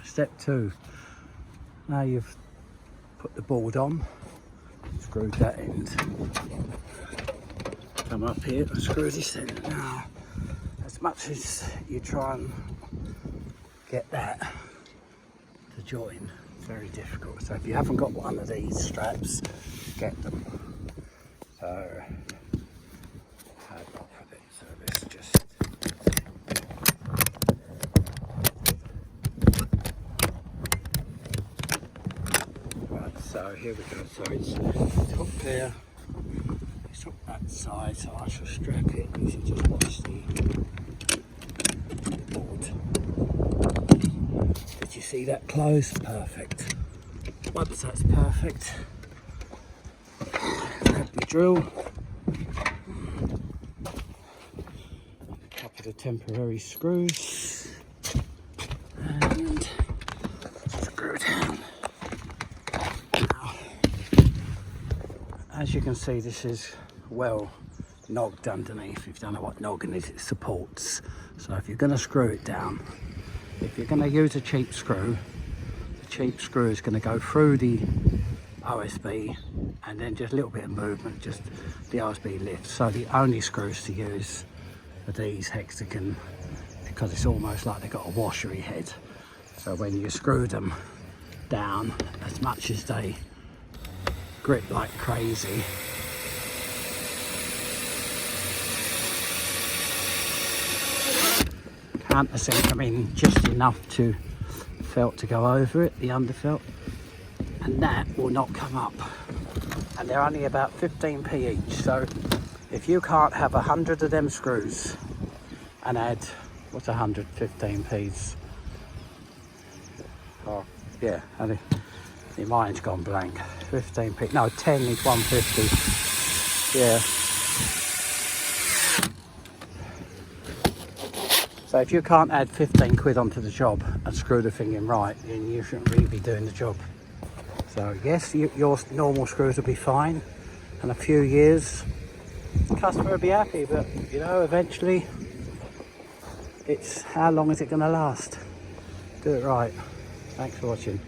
Step 2. Now you've put the board on, screwed that end. Come up here and screw this in. Now, as much as you try and get that to join, it's very difficult. So if you haven't got one of these straps, get them. So, hard off with it. So let's just. Right, so here we go. So it's up there. It's up that side, so I shall strap it. You should just watch the board. Did you see that close? Perfect. Once that's perfect, grab your drill, a couple of temporary screws, and screw down. Now, as you can see, this is well nogged underneath. If you don't know what nogging is, it supports. So if you're going to screw it down, if you're going to use a cheap screw, the cheap screw is going to go through the OSB and then just a little bit of movement, just the OSB lifts. So the only screws to use are these hexagon, because it's almost like they've got a washery head. So when you screw them down, as much as they grip like crazy, countersink them in just enough to felt to go over it, the underfelt, and that will not come up. And they're only about 15p each. So if you can't have 100 of them screws and add, what's 115p's? Oh yeah, and your mind's gone blank. 15p, no, 10 is 150. Yeah. So if you can't add 15 quid onto the job and screw the thing in right, then you shouldn't really be doing the job. So yes, your normal screws will be fine, and a few years the customer will be happy, but you know, eventually it's how long is it going to last? Do it right. Thanks for watching.